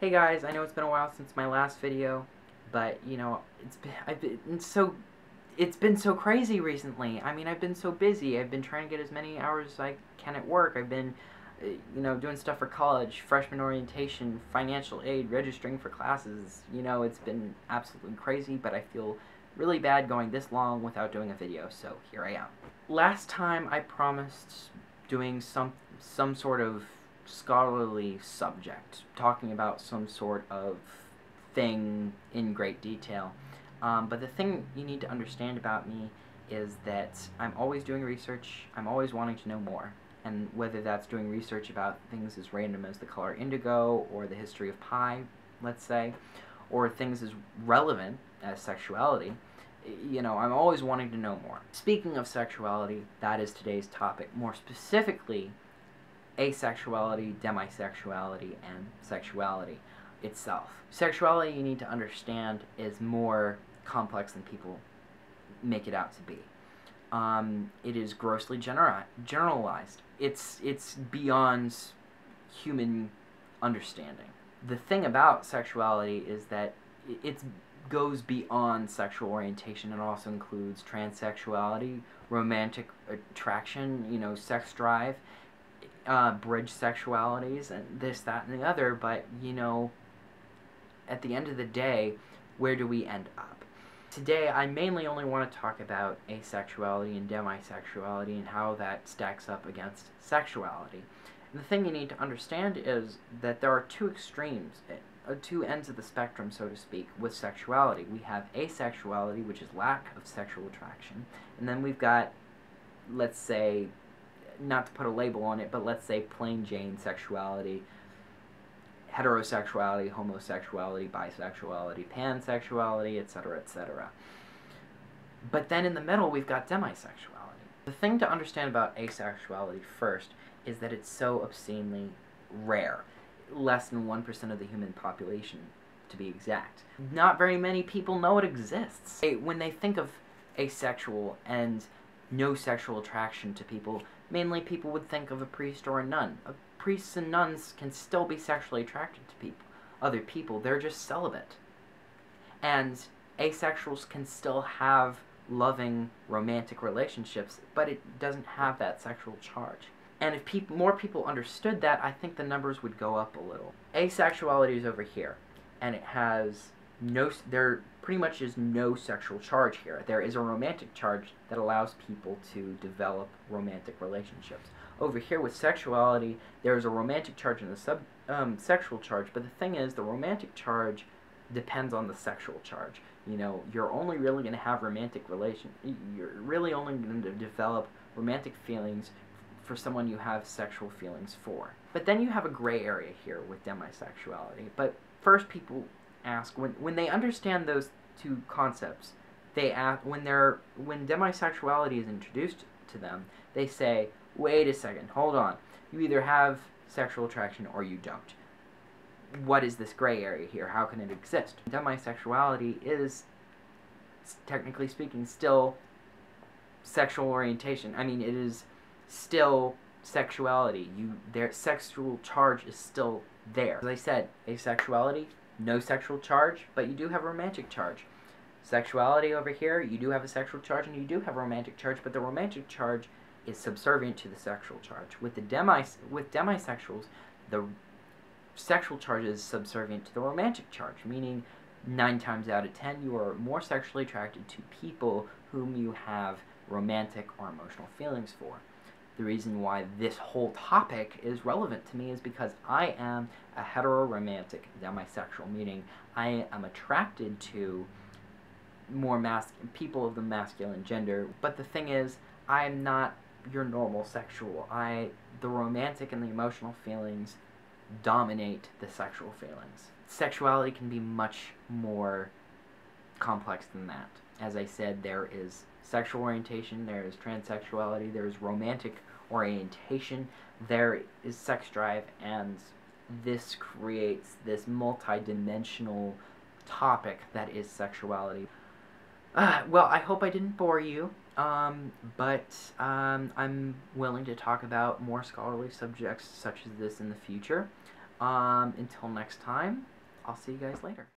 Hey guys, I know it's been a while since my last video, but it's been so crazy recently. I mean, I've been so busy. I've been trying to get as many hours as I can at work. I've been doing stuff for college, freshman orientation, financial aid, registering for classes. It's been absolutely crazy, but I feel really bad going this long without doing a video, so here I am. Last time I promised doing some sort of scholarly subject, talking about some sort of thing in great detail. But the thing you need to understand about me is that I'm always doing research, I'm always wanting to know more. And whether that's doing research about things as random as the color indigo, or the history of pi, let's say, or things as relevant as sexuality, I'm always wanting to know more. Speaking of sexuality, that is today's topic. More specifically, asexuality, demisexuality, and sexuality itself. Sexuality, you need to understand, is more complex than people make it out to be. It is grossly generalized. It's beyond human understanding. The thing about sexuality is that it goes beyond sexual orientation. It also includes transsexuality, romantic attraction, sex drive, bridge sexualities, and this, that, and the other, but, at the end of the day, where do we end up? Today, I mainly only want to talk about asexuality and demisexuality and how that stacks up against sexuality. And the thing you need to understand is that there are two extremes, two ends of the spectrum, so to speak, with sexuality. We have asexuality, which is lack of sexual attraction, and then we've got, let's say, not to put a label on it, but let's say plain Jane sexuality, heterosexuality, homosexuality, bisexuality, pansexuality, etc., etc. But then in the middle, we've got demisexuality. The thing to understand about asexuality first is that it's so obscenely rare. Less than 1% of the human population, to be exact. Not very many people know it exists. When they think of asexual and no sexual attraction to people, mainly people would think of a priest or a nun. Priests and nuns can still be sexually attracted to other people. They're just celibate. And asexuals can still have loving, romantic relationships, but it doesn't have that sexual charge. And if more people understood that, I think the numbers would go up a little. Asexuality is over here, and it has there pretty much is no sexual charge here. There is a romantic charge that allows people to develop romantic relationships. Over here with sexuality, there is a romantic charge and a sexual charge, but the thing is, the romantic charge depends on the sexual charge. You're only really going to have you're really only going to develop romantic feelings for someone you have sexual feelings for. But then you have a gray area here with demisexuality. But first, people ask, when they understand those two concepts, they ask, when demisexuality is introduced to them, they say, wait a second, hold on, you either have sexual attraction or you don't. What is this gray area here? How can it exist? Demisexuality is, technically speaking, still sexual orientation. I mean, it is still sexuality. Their sexual charge is still there. As I said, asexuality, no sexual charge, but you do have a romantic charge. Sexuality over here, you do have a sexual charge and you do have a romantic charge, but the romantic charge is subservient to the sexual charge. With demisexuals, the sexual charge is subservient to the romantic charge, meaning 9 times out of 10 you are more sexually attracted to people whom you have romantic or emotional feelings for. The reason why this whole topic is relevant to me is because I am a heteroromantic demisexual, meaning I am attracted to more people of the masculine gender, but the thing is, I am not your normal sexual. The romantic and the emotional feelings dominate the sexual feelings. Sexuality can be much more complex than that. As I said, there is sexual orientation, there is transsexuality, there is romantic orientation, there is sex drive, and this creates this multi-dimensional topic that is sexuality. Well, I hope I didn't bore you, but I'm willing to talk about more scholarly subjects such as this in the future. Until next time, I'll see you guys later.